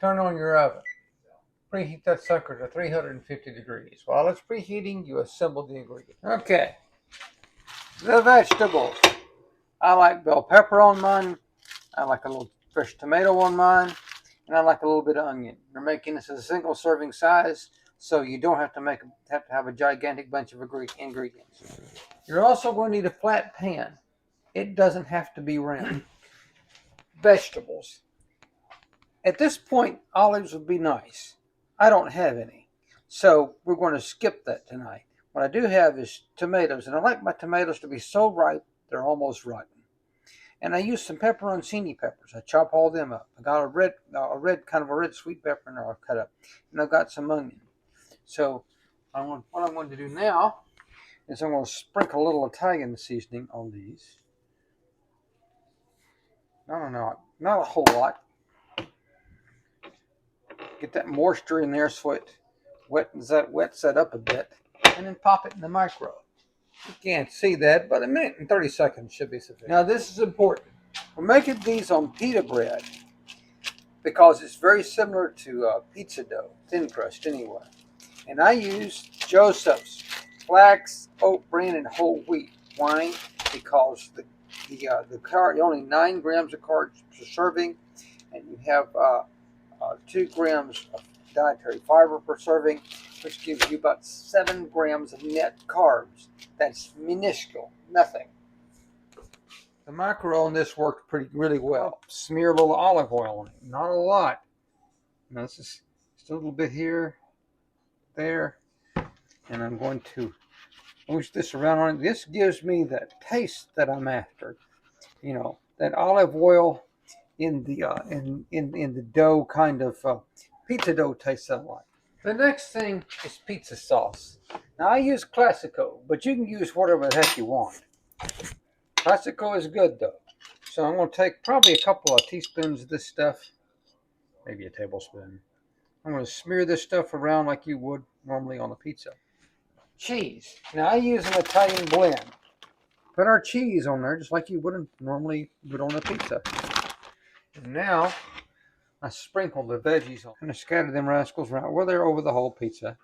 turn on your oven. Preheat that sucker to 350 degrees. While it's preheating, you assemble the ingredients. Okay, the vegetables. I like bell pepper on mine. I like a little fresh tomato on mine. And I like a little bit of onion. You're making this a single serving size, so you don't have to have a gigantic bunch of ingredients. You're also going to need a flat pan. It doesn't have to be round. Vegetables. At this point, olives would be nice. I don't have any, so we're going to skip that tonight. What I do have is tomatoes, and I like my tomatoes to be so ripe they're almost rotten. And I use some pepperoncini peppers. I chop all them up. I got a red kind of a red sweet pepper in there I'll cut up, and I've got some onion. So what I'm going to do now is I'm going to sprinkle a little Italian seasoning on these. Not a whole lot. Get that moisture in there so it wets that up a bit, and then pop it in the micro. You can't see that, but a minute and 30 seconds should be sufficient. Now this is important. We're making these on pita bread because it's very similar to pizza dough, thin crust anyway. And I use Joseph's Flax, oat bran, and whole wheat. Why? Because the only 9 grams of carbs per serving, and you have 2 grams of dietary fiber per serving, which gives you about 7 grams of net carbs. That's minuscule, nothing. The macro on this worked really well. Smear a little olive oil on it, not a lot. Now this is just a little bit here, there, and I'm going to push this around on it. This gives me that taste that I'm after. You know, that olive oil in the dough, kind of pizza dough taste I like. The next thing is pizza sauce. Now I use Classico, but you can use whatever the heck you want. Classico is good though. So I'm going to take probably a couple of teaspoons of this stuff, maybe a tablespoon. I'm going to smear this stuff around like you would normally on a pizza. Cheese. Now I use an Italian blend. Put our cheese on there just like you would normally on a pizza. And now I sprinkle the veggies on. I'm going to scatter them rascals right where they're over the whole pizza.